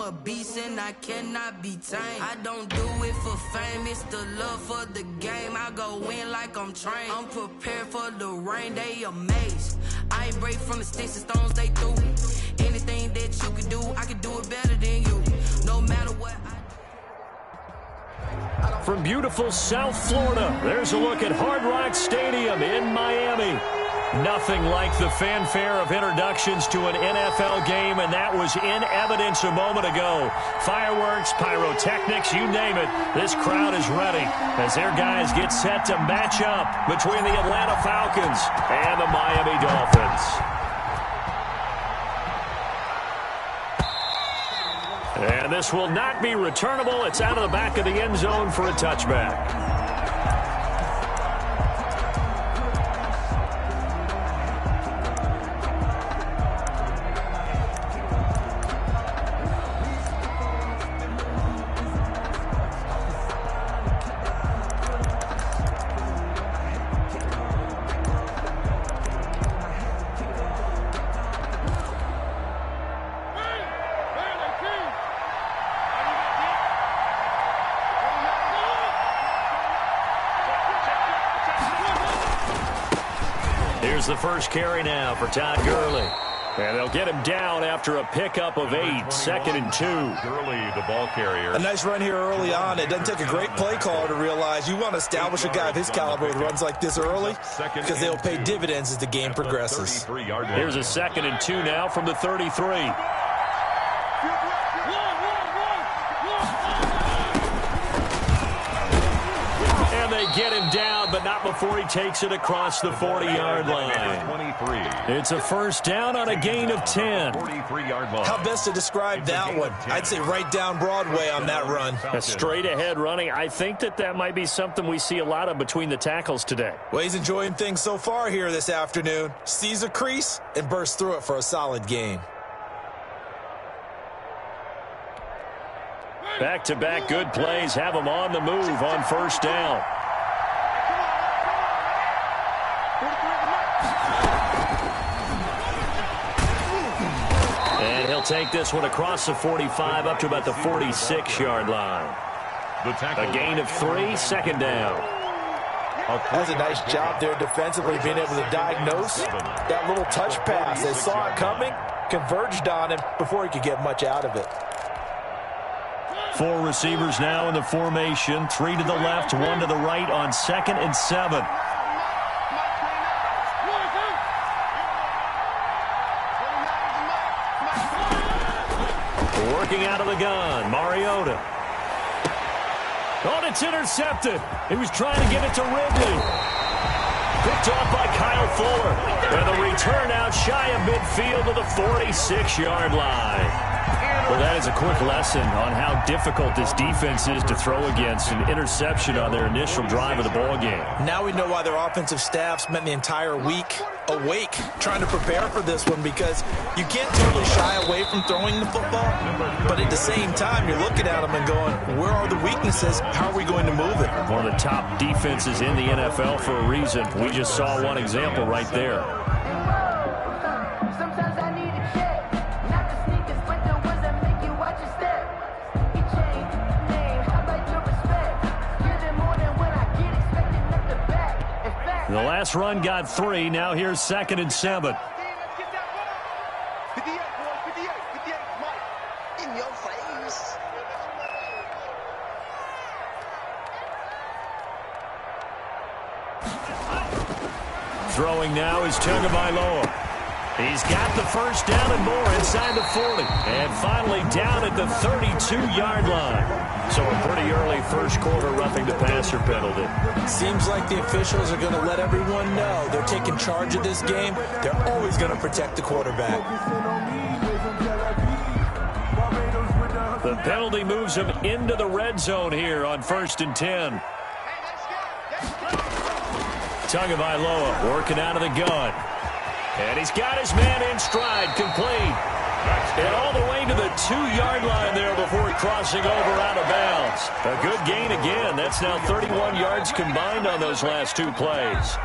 a beast and I cannot be tamed. I don't do it for fame, it's the love for the game. I go in like I'm trained. I'm prepared for the rain, they amazed. I ain't break from the sticks and stones they threw. Anything that you can do, I can do it better than you. No matter what From beautiful South Florida, there's a look at Hard Rock Stadium in Miami. Nothing like the fanfare of introductions to an NFL game, and that was in evidence a moment ago. Fireworks, pyrotechnics, you name it. This crowd is ready as their guys get set to match up between the Atlanta Falcons and the Miami Dolphins. And this will not be returnable. It's out of the back of the end zone for a touchback. Here's the first carry now for Todd Gurley. And they'll get him down after a pickup of 8, 2nd and 2. Gurley, the ball carrier. A nice run here early on. It doesn't take a great play caller to realize you want to establish a guy of his caliber with runs like this early because they'll pay dividends as the game progresses. Here's a 2nd and 2 now from the 33. They get him down, but not before he takes it across the 40-yard line. It's a first down on a gain of 10. How best to describe that one? I'd say right down Broadway on that run. A straight-ahead running. I think that might be something we see a lot of between the tackles today. Well, he's enjoying things so far here this afternoon. Sees a crease and bursts through it for a solid gain. Back-to-back good plays have him on the move on first down. And he'll take this one across the 45 up to about the 46-yard line. A gain of 3, 2nd down. That's a nice job there defensively, being able to diagnose that little touch pass. They saw it coming, converged on him before he could get much out of it. 4 receivers now in the formation. 3 to the left, 1 to the right on 2nd and 7. Working out of the gun, Mariota. Oh, it's intercepted. He was trying to get it to Ridley. Picked off by Kyle Fuller. And the return out shy of midfield to the 46-yard line. Well, that is a quick lesson on how difficult this defense is to throw against. An interception on their initial drive of the ball game. Now we know why their offensive staff spent the entire week awake trying to prepare for this one, because you can't totally shy away from throwing the football, but at the same time you're looking at them and going, where are the weaknesses? How are we going to move it? One of the top defenses in the NFL for a reason. We just saw one example right there. The last run got 3. Now here's 2nd and 7. Throwing now is Tagovailoa. He's got the first down and more inside the 40. And finally down at the 32-yard line. So a pretty early first quarter roughing the passer penalty. Seems like the officials are going to let everyone know they're taking charge of this game. They're always going to protect the quarterback. The penalty moves him into the red zone here on 1st and 10. Tagovailoa working out of the gun. And he's got his man in stride, complete. And all the way to the 2-yard line there before crossing over out of bounds. A good gain again. That's now 31 yards combined on those last 2 plays.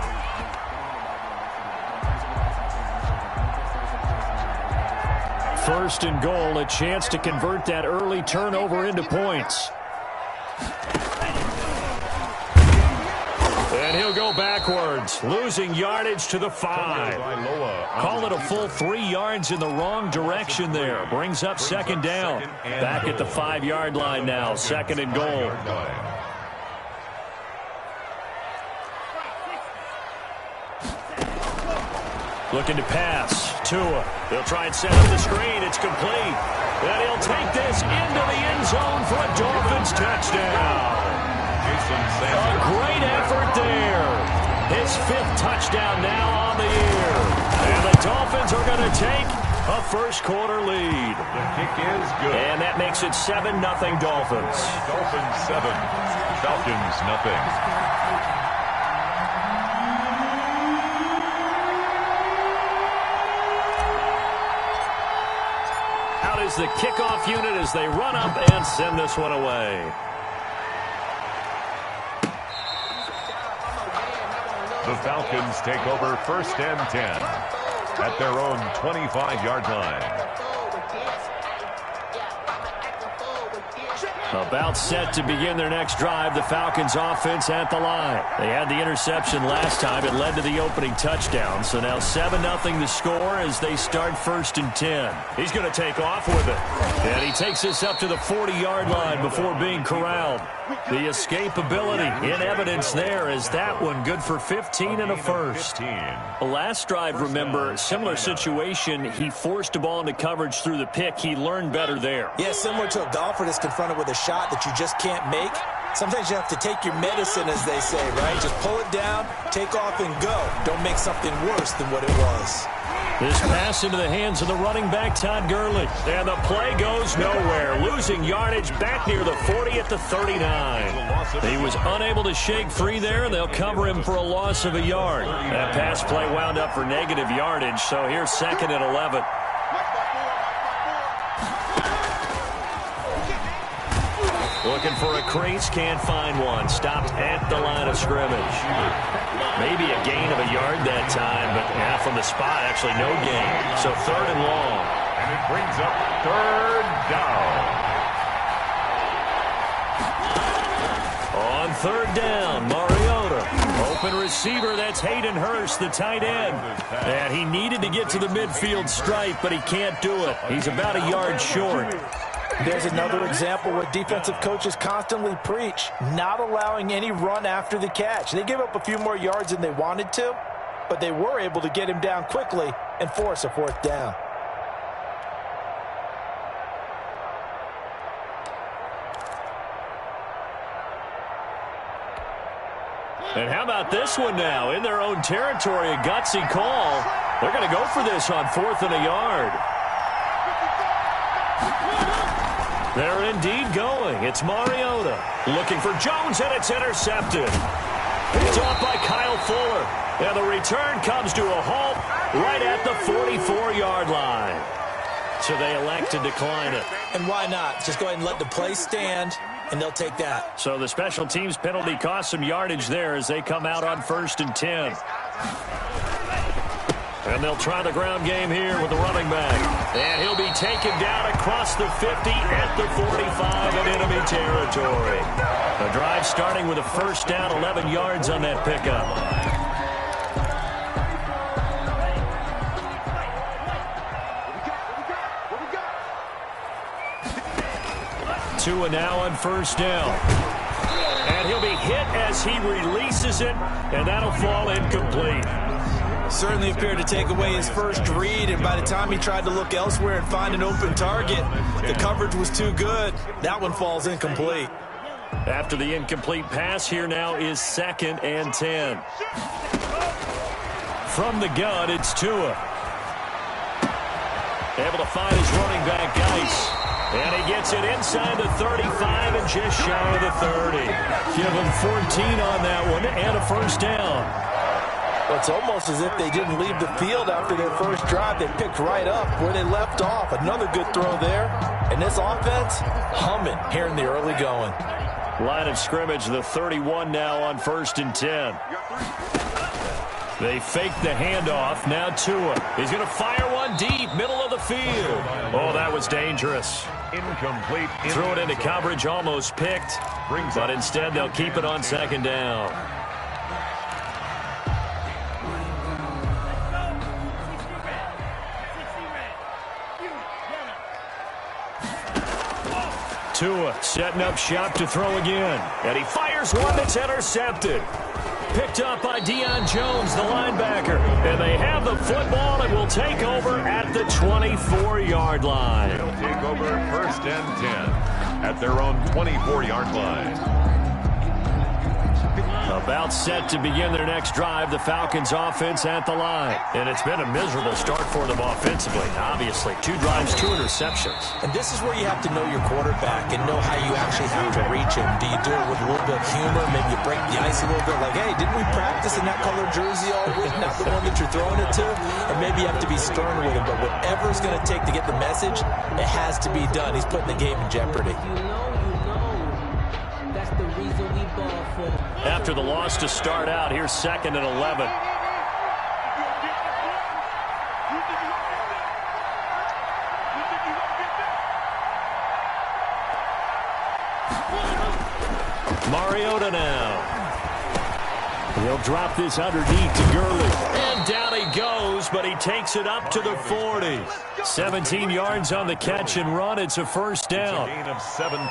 first and goal, a chance to convert that early turnover into points. And he'll go backwards, losing yardage to the 5. Call it a full 3 yards in the wrong direction there. Brings up second down. Back at the 5-yard line now, second and goal. Looking to pass. Tua. They'll try and set up the screen. It's complete. And he'll take this into the end zone for a Dolphins touchdown. A great effort there. His 5th touchdown now on the year. And the Dolphins are going to take a first-quarter lead. The kick is good. And that makes it 7-0 Dolphins. Dolphins 7, Falcons nothing. Is the kickoff unit as they run up and send this one away. The Falcons take over first and 10 at their own 25-yard line. About set to begin their next drive, the Falcons offense at the line. They had the interception last time. It led to the opening touchdown. So now 7-0 the score as they start first and 10. He's going to take off with it. And he takes this up to the 40-yard line before being corralled. The escapability in evidence there as that one good for 15 and a first. The last drive, remember, similar situation. He forced a ball into coverage through the pick. He learned better there. Yeah, similar to a golfer that's confronted with a shot that you just can't make. Sometimes you have to take your medicine, as they say, right? Just pull it down, take off, and go. Don't make something worse than what it was. This pass into the hands of the running back, Todd Gurley. And the play goes nowhere. Losing yardage back near the 40 at the 39. He was unable to shake free there, and they'll cover him for a loss of a yard. That pass play wound up for negative yardage, so here's second and 11. Looking for a crease, can't find one. Stopped at the line of scrimmage. Maybe a gain of a yard that time, but from the spot, actually no gain. So third and long. And it brings up third down. On third down, Mariota. Open receiver, that's Hayden Hurst, the tight end. And he needed to get to the midfield stripe, but he can't do it. He's about a yard short. There's another example where defensive coaches constantly preach, not allowing any run after the catch. They gave up a few more yards than they wanted to, but they were able to get him down quickly and force a fourth down. And how about this one now? In their own territory, a gutsy call. They're going to go for this on 4th and a yard. They're indeed going. It's Mariota looking for Jones, and it's intercepted. It's off by Kyle Fuller. And the return comes to a halt right at the 44-yard line. So they elect to decline it. And why not? Just go ahead and let the play stand, and they'll take that. So the special teams penalty cost some yardage there as they come out on 1st and 10. And they'll try the ground game here with the running back. And he'll be taken down across the 50 at the 45 in enemy territory. The drive starting with a first down, 11 yards on that pickup. Tua now on first down. And he'll be hit as he releases it, and that'll fall incomplete. Certainly appeared to take away his first read, and by the time he tried to look elsewhere and find an open target, the coverage was too good. That one falls incomplete. After the incomplete pass, here now is 2nd and 10. From the gun, it's Tua. Able to find his running back, Geis. And he gets it inside the 35 and just shy of the 30. Give him 14 on that one and a first down. Well, it's almost as if they didn't leave the field after their first drive. They picked right up where they left off. Another good throw there. And this offense, humming here in the early going. Line of scrimmage, the 31 now on 1st and 10. They fake the handoff. Now Tua. He's going to fire one deep, middle of the field. Oh, that was dangerous. Incomplete. Threw it into coverage, almost picked. But instead, they'll keep it on second down. Tua setting up shop to throw again. And he fires one that's intercepted. Picked up by Deion Jones, the linebacker. And they have the football and will take over at the 24-yard line. They'll take over first and 10 at their own 24-yard line. About set to begin their next drive, the Falcons offense at the line. And it's been a miserable start for them offensively. Obviously, 2 drives, 2 interceptions. And this is where you have to know your quarterback and know how you actually have to reach him. Do you do it with a little bit of humor? Maybe you break the ice a little bit like, hey, didn't we practice in that color jersey all week? Not the one that you're throwing it to? Or maybe you have to be stern with him. But whatever it's going to take to get the message, it has to be done. He's putting the game in jeopardy. That's the reason we ball for. After the loss to start out, here's 2nd and 11. Mariota now. He'll drop this underneath to Gurley. And down he goes, but he takes it up to the 40. 17 yards on the catch and run. It's a first down. Well,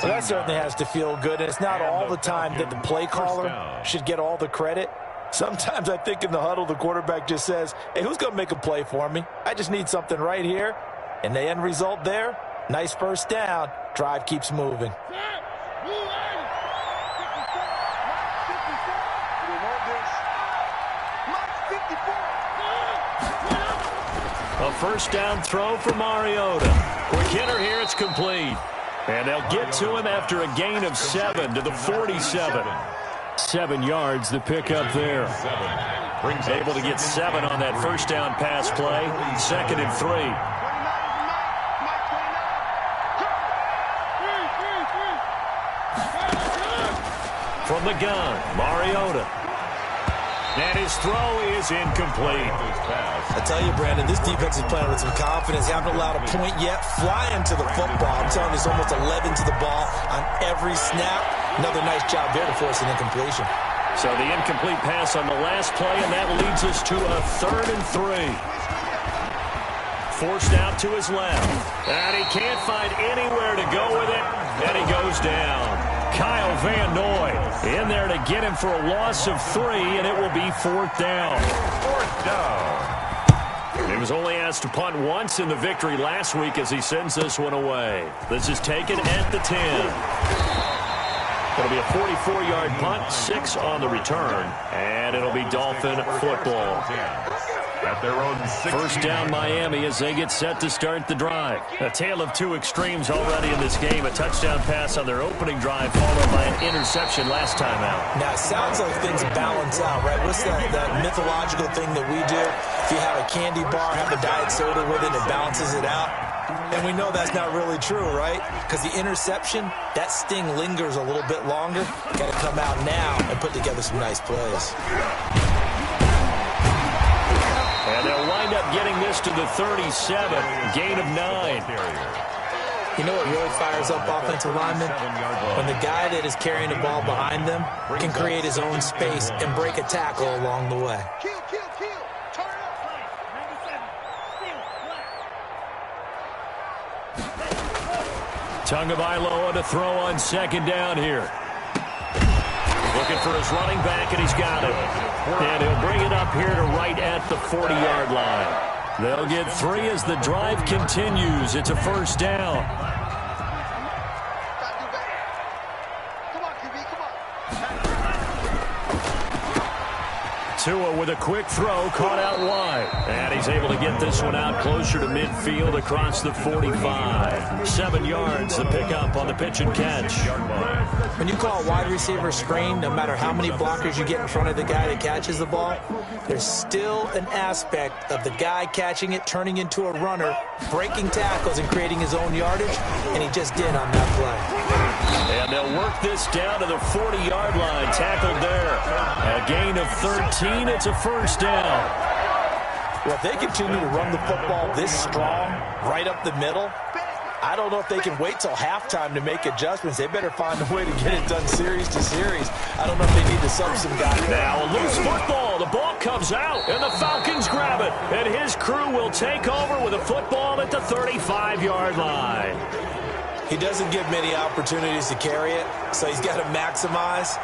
that certainly has to feel good. And it's not all the time that the play caller should get all the credit. Sometimes I think in the huddle, the quarterback just says, hey, who's going to make a play for me? I just need something right here. And the end result there, nice first down. Drive keeps moving. A first down throw for Mariota. Quick hitter here, it's complete. And they'll get to him after a gain of 7 to the 47. 7 yards, the pickup there. Able to get 7 on that first down pass play. 2nd and 3. From the gun, Mariota. And his throw is incomplete. I tell you, Brandon, this defense is playing with some confidence. Haven't allowed a point yet. Flying to the football. I'm telling you, it's almost 11 to the ball on every snap. Another nice job there to force an incompletion. So the incomplete pass on the last play, and that leads us to a 3rd and 3. Forced out to his left. And he can't find anywhere to go with it. And he goes down. Kyle Van Noy in there to get him for a loss of 3, and it will be 4th down. 4th down. He was only asked to punt once in the victory last week as he sends this one away. This is taken at the 10. It'll be a 44-yard punt, 6 on the return, and it'll be Dolphin football. At their own 6. First down Miami as they get set to start the drive. A tale of 2 extremes already in this game. A touchdown pass on their opening drive followed by an interception last time out. Now, it sounds like things balance out, right? What's that mythological thing that we do? If you have a candy bar, have a diet soda with it, it balances it out. And we know that's not really true, right? Because the interception, that sting lingers a little bit longer. Got to come out now and put together some nice plays. And they'll wind up getting this to the 37, gain of 9. You know what really fires up offensive linemen? When the guy that is carrying the ball behind them can create his own space and break a tackle along the way. Tagovailoa to throw on 2nd down here. Looking for his running back, and he's got it. And he'll bring it up here to right at the 40-yard line. They'll get 3 as the drive continues. It's a first down. Tua with a quick throw, caught out wide. And he's able to get this one out closer to midfield across the 45. 7 yards, the pickup on the pitch and catch. When you call a wide receiver screen, no matter how many blockers you get in front of the guy that catches the ball, there's still an aspect of the guy catching it, turning into a runner, breaking tackles and creating his own yardage, and he just did on that play. And they'll work this down to the 40-yard line, tackled there. A gain of 13, 17. It's a first down. Well, if they continue to run the football this strong, right up the middle, I don't know if they can wait till halftime to make adjustments. They better find a way to get it done series to series. I don't know if they need to sub some guys. Now a loose football. The ball comes out, and the Falcons grab it. And his crew will take over with a football at the 35-yard line. He doesn't get many opportunities to carry it, so he's got to maximize.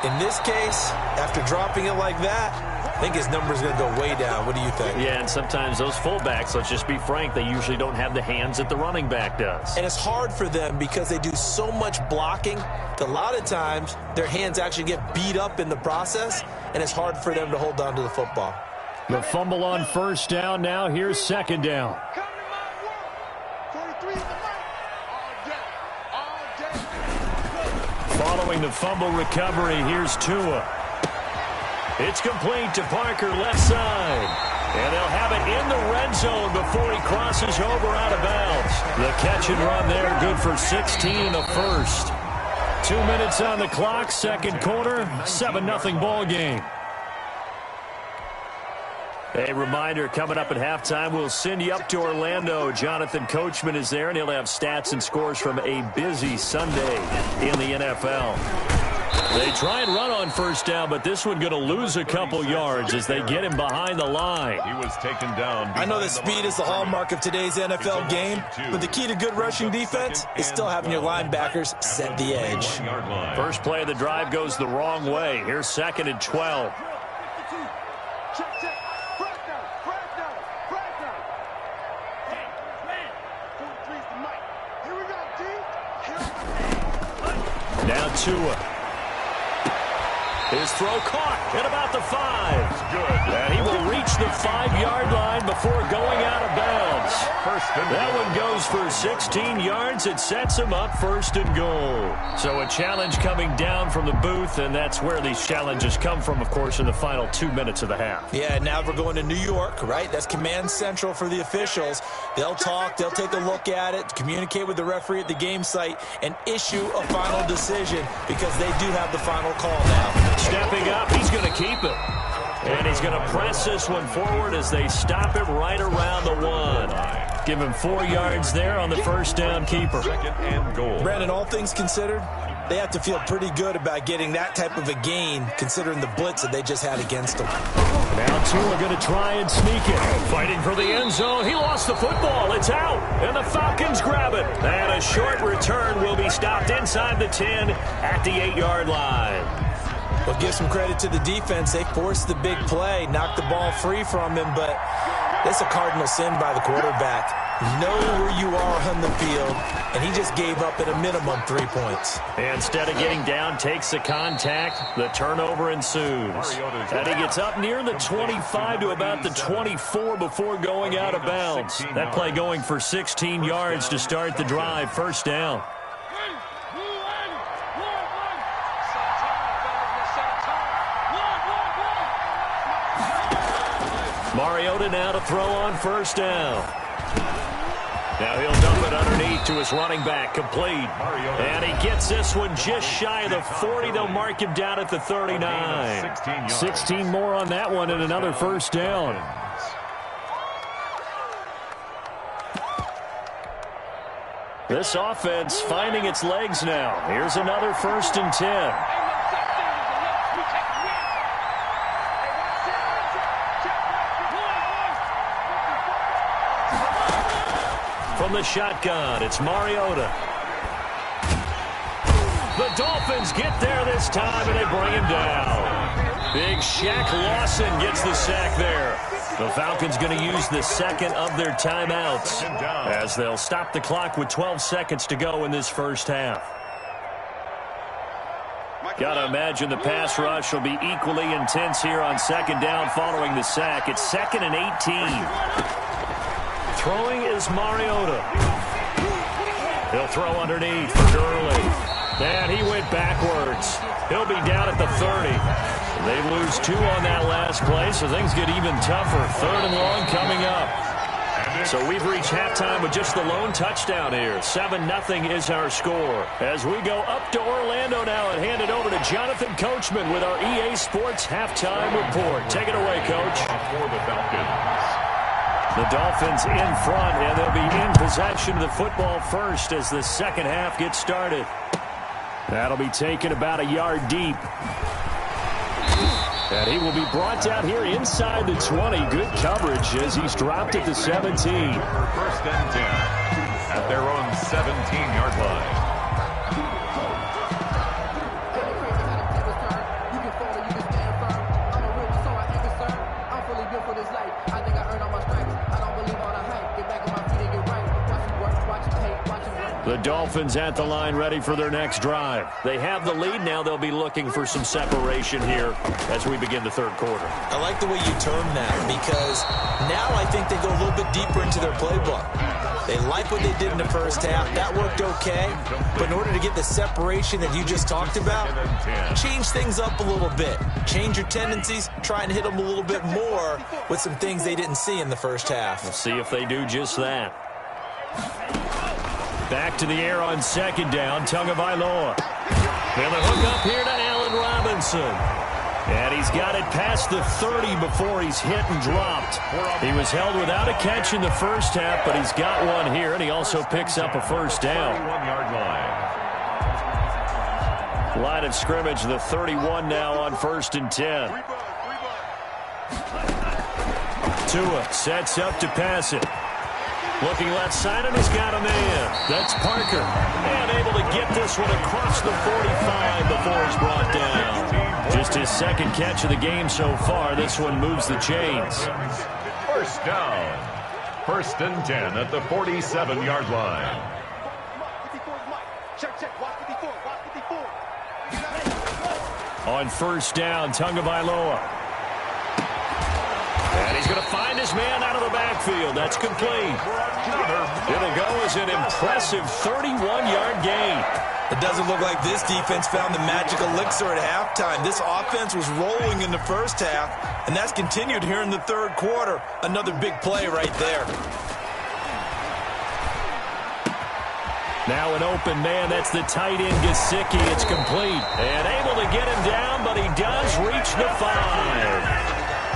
In this case, after dropping it like that, I think his number's going to go way down. What do you think? Yeah, and sometimes those fullbacks, let's just be frank, they usually don't have the hands that the running back does. And it's hard for them because they do so much blocking that a lot of times their hands actually get beat up in the process, and it's hard for them to hold on to the football. The fumble on first down now. Here's second down. Following the fumble recovery, here's Tua. It's complete to Parker, left side. And they'll have it in the red zone before he crosses over out of bounds. The catch and run there, good for 16 in the first. 2 minutes on the clock, second quarter, 7-0 ball game. A reminder, coming up at halftime, we'll send you up to Orlando. Jonathan Coachman is there, and he'll have stats and scores from a busy Sunday in the NFL. They try and run on first down, but this one going to lose a couple yards as they get him behind the line. He was taken down. I know that speed is the hallmark of today's NFL game, but the key to good rushing defense is still having your linebackers set the edge. First play of the drive goes the wrong way. Here's second and 12. Now Tua. His throw caught at about the 5. Good. And he will reach the 5-yard line before going out of bounds. That one goes for 16 yards. It sets him up first and goal. So a challenge coming down from the booth, and that's where these challenges come from, of course, in the final 2 minutes of the half. Yeah, now we're going to New York, right? That's command central for the officials. They'll talk, they'll take a look at it, communicate with the referee at the game site, and issue a final decision because they do have the final call now. Stepping up, he's going to keep it. And he's going to press this one forward as they stop it right around the 1. Give him 4 yards there on the first down keeper. Second and goal. Brandon, all things considered, they have to feel pretty good about getting that type of a gain considering the blitz that they just had against them. Now Tua going to try and sneak it. Fighting for the end zone. He lost the football. It's out. And the Falcons grab it. And a short return will be stopped inside the 10 at the 8-yard line. Well, give some credit to the defense. They forced the big play, knocked the ball free from him, but that's a cardinal sin by the quarterback. Know where you are on the field, and he just gave up at a minimum 3 points. Instead of getting down, takes the contact. The turnover ensues. And he gets up near the 25 to about the 24 before going out of bounds. That play going for 16 yards to start the drive. First down. Mariota now to throw on first down. Now he'll dump it underneath to his running back, complete. And he gets this one just shy of the 40. They'll mark him down at the 39. 16 more on that one and another first down. This offense finding its legs now. Here's another first and 10. From the shotgun, it's Mariota. The Dolphins get there this time, and they bring him down. Big Shaq Lawson gets the sack there. The Falcons going to use the second of their timeouts as they'll stop the clock with 12 seconds to go in this first half. Got to imagine the pass rush will be equally intense here on second down following the sack. It's second and 18. Throwing is Mariota. He'll throw underneath for Gurley. And he went backwards. He'll be down at the 30. They lose 2 on that last play, so things get even tougher. Third and long coming up. And So we've reached halftime with just the lone touchdown here. 7-0 is our score. As we go up to Orlando now and hand it over to Jonathan Coachman with our EA Sports halftime report. Take it away, Coach. For the Falcons. The Dolphins in front, and they'll be in possession of the football first as the second half gets started. That'll be taken about a yard deep. And he will be brought down here inside the 20. Good coverage as he's dropped at the 17. For 1st and 10 at their own 17-yard line. The Dolphins at the line ready for their next drive. They have the lead now. They'll be looking for some separation here as we begin the third quarter. I like the way you term that because now I think they go a little bit deeper into their playbook. They like what they did in the first half. That worked okay. But in order to get the separation that you just talked about, change things up a little bit. Change your tendencies. Try and hit them a little bit more with some things they didn't see in the first half. We'll see if they do just that. Back to the air on second down, Tagovailoa. And the hook up here to Allen Robinson. And he's got it past the 30 before he's hit and dropped. He was held without a catch in the first half, but he's got one here, and he also picks up a first down. 31-yard line. Line of scrimmage, the 31 now on 1st and 10. Tua sets up to pass it. Looking left side, and he's got a man. That's Parker. And able to get this one across the 45 before he's brought down. Just his second catch of the game so far. This one moves the chains. First down. 1st and 10 at the 47-yard line. On 1st down, Tagovailoa. And he's going to find his man out of the backfield. That's complete. It'll go as an impressive 31-yard gain. It doesn't look like this defense found the magic elixir at halftime. This offense was rolling in the first half, and that's continued here in the third quarter. Another big play right there. Now an open man. That's the tight end, Gesicki. It's complete. And able to get him down, but he does reach the 5.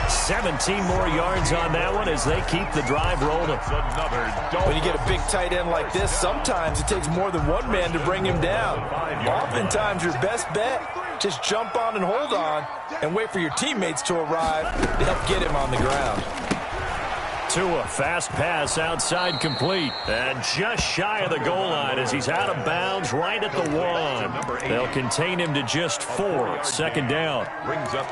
17 more yards on that one as they keep the drive rolling. When you get a big tight end like this, sometimes it takes more than one man to bring him down. Oftentimes, your best bet, just jump on and hold on and wait for your teammates to arrive to help get him on the ground. Tua, fast pass outside complete. And just shy of the goal line as he's out of bounds right at the 1. They'll contain him to just 4. Second down.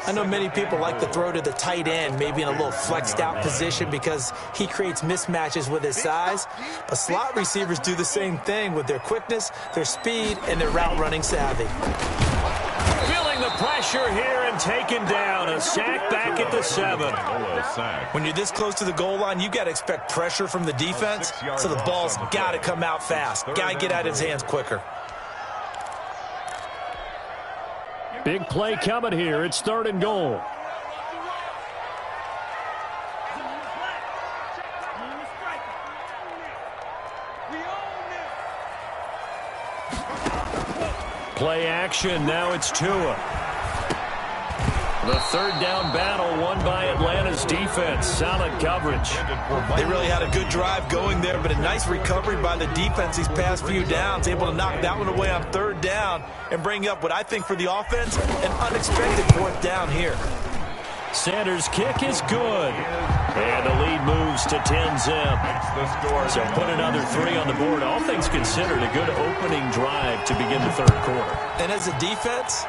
I know many people like to throw to the tight end, maybe in a little flexed out position because he creates mismatches with his size. But slot receivers do the same thing with their quickness, their speed, and their route running savvy. Feeling the pressure here and taken down. A sack back at the 7. When you're this close to the goal line, you got to expect pressure from the defense, so the ball's got to come out fast. Got to get out of his hands quicker. Big play coming here. It's 3rd and goal. Play action. Now it's Tua. The 3rd down battle won by Atlanta's defense. Solid coverage. They really had a good drive going there, but a nice recovery by the defense these past few downs. Able to knock that one away on 3rd down and bring up what I think for the offense, an unexpected 4th down here. Sanders' kick is good. And the lead moves to 10-zip. So put another 3 on the board. All things considered, a good opening drive to begin the third quarter. And as a defense,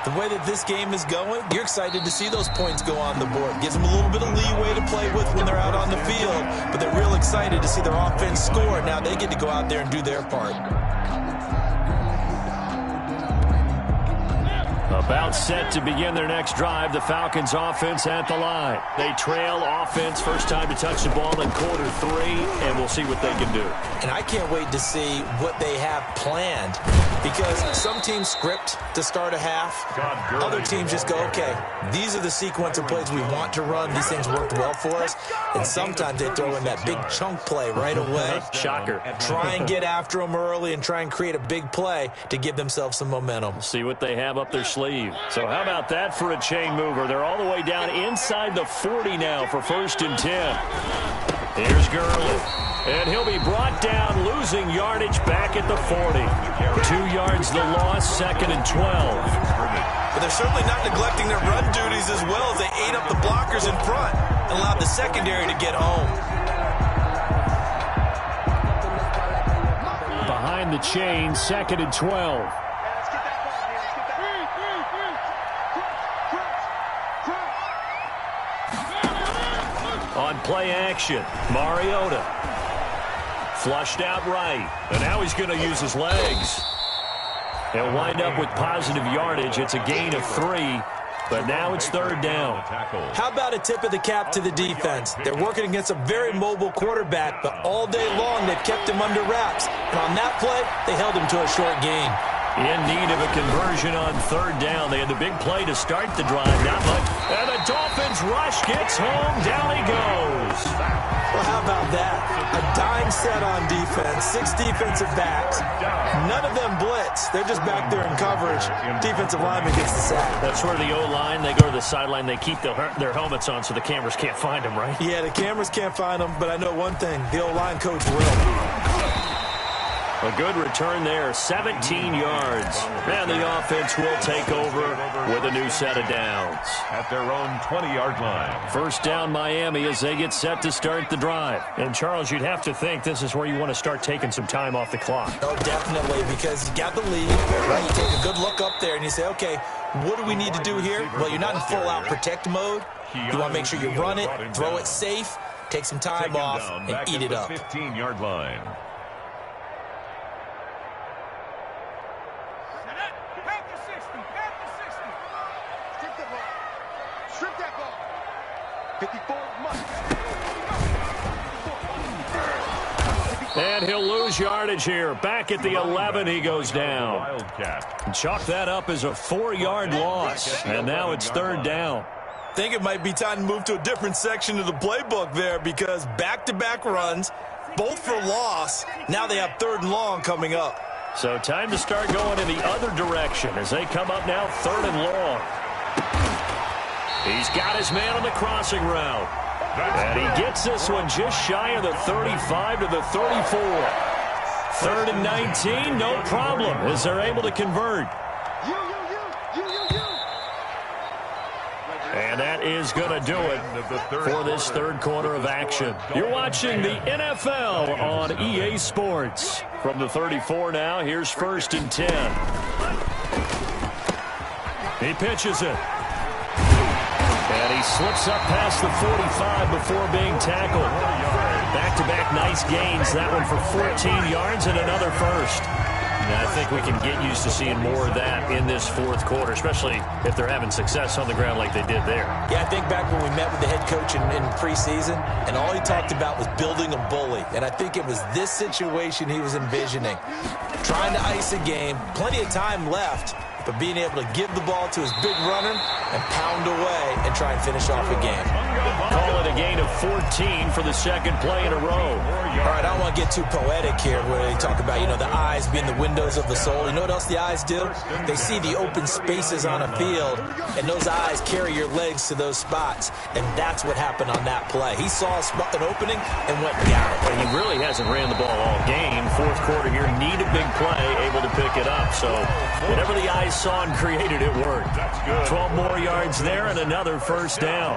the way that this game is going, you're excited to see those points go on the board. Gives them a little bit of leeway to play with when they're out on the field, but they're real excited to see their offense score. Now they get to go out there and do their part. About set to begin their next drive. The Falcons offense at the line. They trail offense. First time to touch the ball in quarter 3, and we'll see what they can do. And I can't wait to see what they have planned, because some teams script to start a half. Other teams just go, okay, these are the sequence of plays we want to run. These things worked well for us. And sometimes they throw in that big chunk play right away. Shocker. Try and get after them early and try and create a big play to give themselves some momentum. See what they have up their sleeve. So how about that for a chain mover? They're all the way down inside the 40 now for 1st and 10. Here's Gurley. And he'll be brought down, losing yardage back at the 40. 2 yards the loss, 2nd and 12. But they're certainly not neglecting their run duties as well, as they ate up the blockers in front and allowed the secondary to get home. Behind the chain, 2nd and 12. On play action, Mariota. Flushed out right. And now he's going to use his legs. He'll wind up with positive yardage. It's a gain of 3. But now it's 3rd down. How about a tip of the cap to the defense? They're working against a very mobile quarterback, but all day long they've kept him under wraps. And on that play, they held him to a short gain. In need of a conversion on 3rd down. They had the big play to start the drive. Not much. And the Dolphins rush gets home. Down he goes. Well, how about that? A dime set on defense. 6 defensive backs. None of them blitz. They're just back there in coverage. Defensive lineman gets the sack. That's where the O-line, they go to the sideline. They keep their helmets on so the cameras can't find them, right? Yeah, the cameras can't find them, but I know one thing. The O-line coach will. A good return there, 17 yards. And the offense will take over with a new set of downs. At their own 20-yard line. 1st down Miami as they get set to start the drive. And, Charles, you'd have to think this is where you want to start taking some time off the clock. Oh, definitely, because you got the lead, right? You take a good look up there and you say, okay, what do we need to do here? Well, you're not in full-out protect mode. You want to make sure you run it, throw it safe, take some time off, and eat it up. 15-yard line. And he'll lose yardage here. Back at the 11, he goes down. Wildcat. Chalk that up as a 4-yard loss. And now it's 3rd down. I think it might be time to move to a different section of the playbook there, because back-to-back runs, both for loss. Now they have 3rd and long coming up. So time to start going in the other direction as they come up now 3rd and long. He's got his man on the crossing route. And he gets this one just shy of the 35 to the 34. 3rd and 19, no problem, as they're able to convert. And that is going to do it for this 3rd quarter of action. You're watching the NFL on EA Sports. From the 34 now, here's 1st and 10. He pitches it. And he slips up past the 45 before being tackled. Back-to-back nice gains. That one for 14 yards and another first. And I think we can get used to seeing more of that in this 4th quarter, especially if they're having success on the ground like they did there. Yeah, I think back when we met with the head coach in preseason, and all he talked about was building a bully. And I think it was this situation he was envisioning. Trying to ice a game, plenty of time left, but being able to give the ball to his big runner and pound away and try and finish off a game. Call it a gain of 14 for the 2nd play in a row. All right, I don't want to get too poetic here where they talk about, the eyes being the windows of the soul. You know what else the eyes do? They see the open spaces on a field, and those eyes carry your legs to those spots, and that's what happened on that play. He saw an opening and went and got it. And he really hasn't ran the ball all game. 4th quarter here, need a big play, able to pick it up. So whatever the eyes saw and created, it worked. 12 more yards there and another 1st down.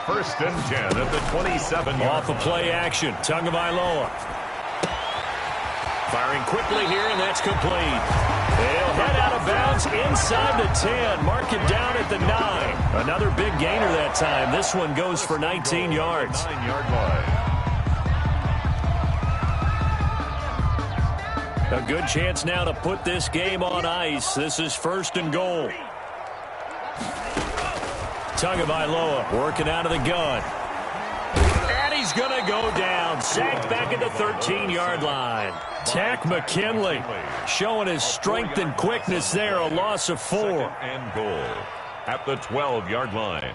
1st and 10 at the 27. Off of play action, Tagovailoa. Firing quickly here, and that's complete. They'll head out of bounds inside the 10. Mark it down at the 9. Another big gainer that time. This one goes for 19 yards. 9-yard line. A good chance now to put this game on ice. This is 1st and goal. Tagovailoa working out of the gun. And he's going to go down. Sacked back at the 13-yard line. Tack McKinley showing his strength and quickness there. A loss of 4. 2nd and goal at the 12-yard line.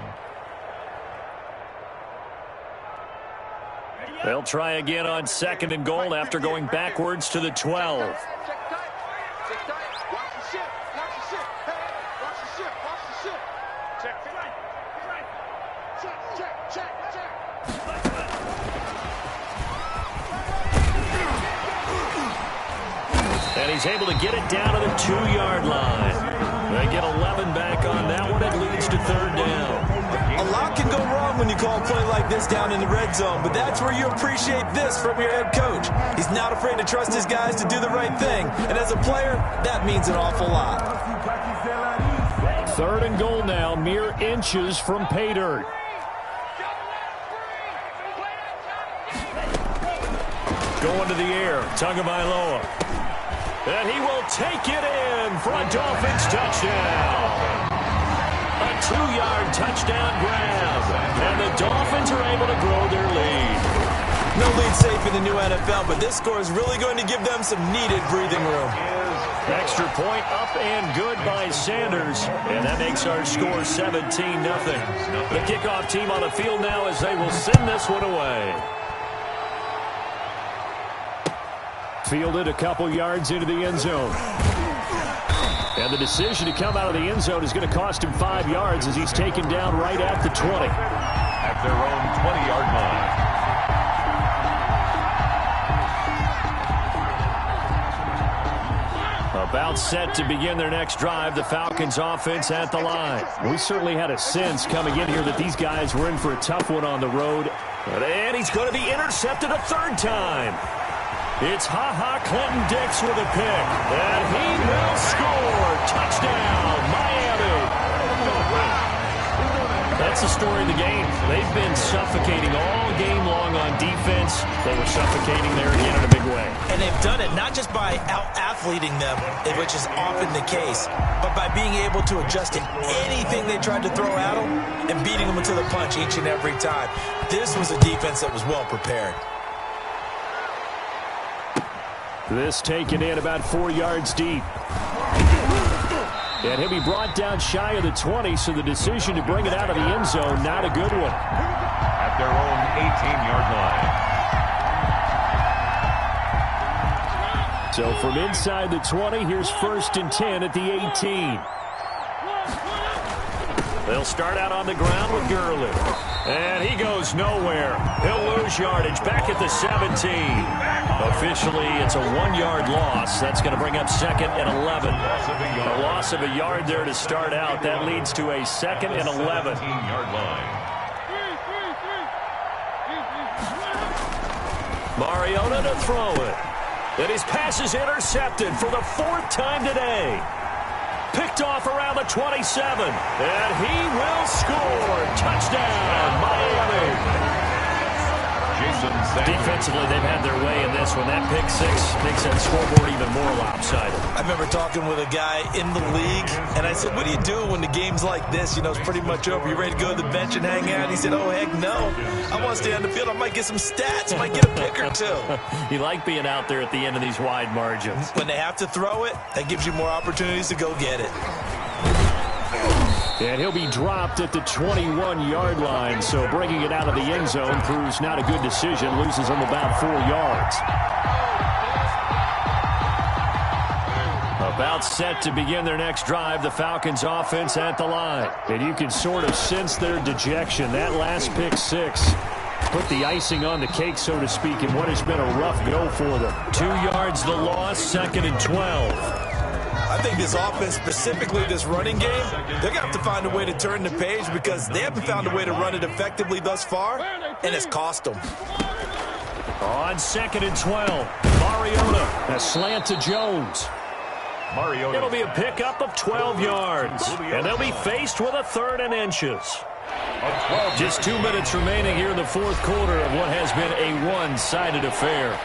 They'll try again on 2nd and goal after going backwards to the 12. And he's able to get it down to the 2-yard line. They get 11 back on that one. It leads to 3rd down. A lot can go wrong when you call a play like this down in the red zone, but that's where you appreciate this from your head coach. He's not afraid to trust his guys to do the right thing, and as a player, that means an awful lot. 3rd and goal now, mere inches from pay dirt. Going to the air, Tagovailoa. And he will take it in for a Dolphins touchdown. A 2-yard touchdown grab. And the Dolphins are able to grow their lead. No lead safe in the new NFL, but this score is really going to give them some needed breathing room. Extra point up and good by Sanders. And that makes our score 17-0. The kickoff team on the field now as they will send this one away. Fielded a couple yards into the end zone. And the decision to come out of the end zone is going to cost him 5 yards as he's taken down right at the 20. At their own 20-yard line. About set to begin their next drive, the Falcons offense at the line. We certainly had a sense coming in here that these guys were in for a tough one on the road. And he's going to be intercepted a 3rd time. It's Clinton Dix with a pick. And he will score. Touchdown, Miami. That's the story of the game. They've been suffocating all game long on defense. They were suffocating there again in a big way. And they've done it not just by out-athleting them, which is often the case, but by being able to adjust to anything they tried to throw at them and beating them to the punch each and every time. This was a defense that was well prepared. This taken in about 4 yards deep. And he'll be brought down shy of the 20, so the decision to bring it out of the end zone, not a good one. At their own 18-yard line. So from inside the 20, here's 1st and 10 at the 18. They'll start out on the ground with Gurley. And he goes nowhere. He'll lose yardage back at the 17. Officially, it's a 1-yard loss. That's going to bring up 2nd and 11. A loss of a yard there to start out. That leads to a 2nd and 11. 17-yard line. Mariota to throw it. And his pass is intercepted for the 4th time today. Picked off around the 27. And he will score. Touchdown, Miami. Defensively, they've had their way in this one. That pick 6 makes that scoreboard even more lopsided. I remember talking with a guy in the league, and I said, what do you do when the game's like this? You know, it's pretty much over. You ready to go to the bench and hang out? He said, oh, heck no. I want to stay on the field. I might get some stats. I might get a pick or two. You like being out there at the end of these wide margins. When they have to throw it, that gives you more opportunities to go get it. And he'll be dropped at the 21-yard line, so bringing it out of the end zone proves not a good decision. Loses him about 4 yards. About set to begin their next drive, the Falcons offense at the line. And you can sort of sense their dejection. That last pick 6 put the icing on the cake, so to speak, in what has been a rough go for them. 2 yards the loss, 2nd and 12. I think this offense, specifically this running game, they're going to have to find a way to turn the page because they haven't found a way to run it effectively thus far, and it's cost them. On 2nd and 12, Mariota, a slant to Jones. Mariota. It'll be a pickup of 12 yards, and they'll be faced with a 3rd and inches. Just 2 minutes remaining here in the 4th quarter of what has been a one-sided affair.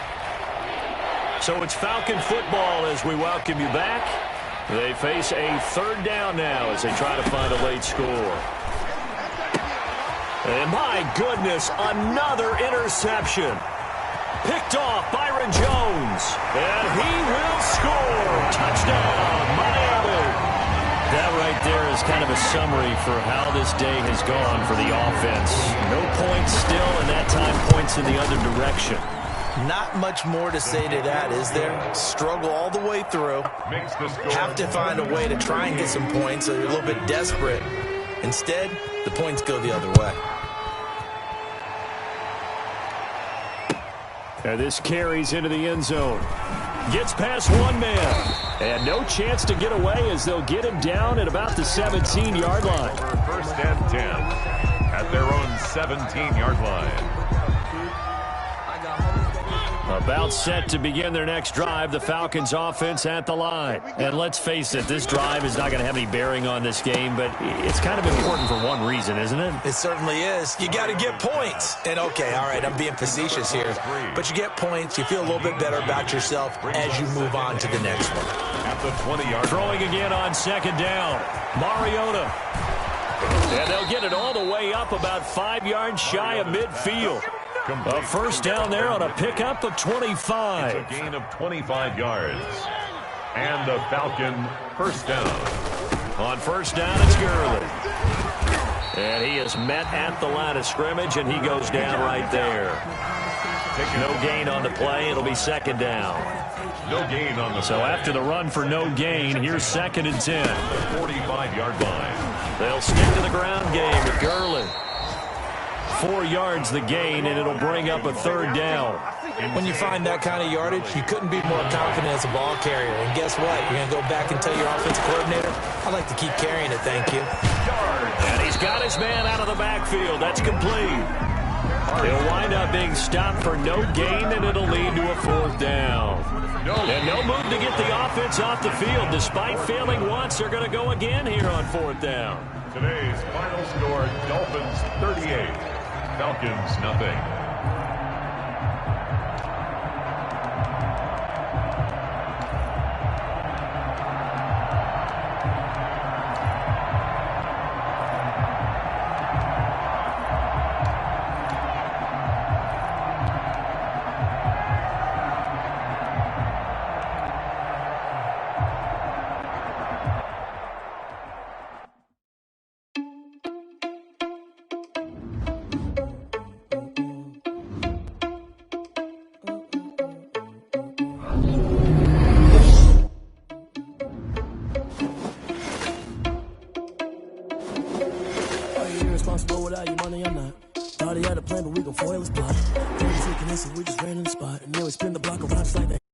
So it's Falcon football as we welcome you back. They face a third down now as they try to find a late score. And my goodness, another interception. Picked off Byron Jones. And he will score. Touchdown, Miami. That right there is kind of a summary for how this day has gone for the offense. No points still, and that time points in the other direction. Not much more to say to that, is there? Struggle all the way through. Have to find a way to try and get some points, so you're a little bit desperate. Instead, the points go the other way. And this carries into the end zone. Gets past one man. And no chance to get away as they'll get him down at about the 17-yard line. First and 10 at their own 17-yard line. About set to begin their next drive, the Falcons offense at the line. And let's face it, this drive is not going to have any bearing on this game, but it's kind of important for one reason, isn't it? It certainly is. You got to get points. And okay, all right, I'm being facetious here, but you get points, you feel a little bit better about yourself as you move on to the next one. At the 20-yard. Throwing again on second down. Mariota. And they'll get it all the way up about 5 yards shy of midfield. A first down there on a pickup of 25. It's a gain of 25 yards. And the Falcon first down. On first down, it's Gurley. And he is met at the line of scrimmage, and he goes down right there. No gain on the play. It'll be second down. No gain on the play. So after the run for no gain, here's second and 10. 45-yard line. They'll stick to the ground game with Gurley. 4 yards the gain, and it'll bring up a third down. When you find that kind of yardage, you couldn't be more confident as a ball carrier. And guess what? You're going to go back and tell your offensive coordinator, I'd like to keep carrying it, thank you. And he's got his man out of the backfield. That's complete. He'll wind up being stopped for no gain, and it'll lead to a fourth down. And no move to get the offense off the field. Despite failing once, they're going to go again here on fourth down. Today's final score, Dolphins 38. Falcons, nothing. Without your money, I'm not. Thought he had a plan, but we gon' foil his plot. We just ran in the spot, and now we spin the block around just like that.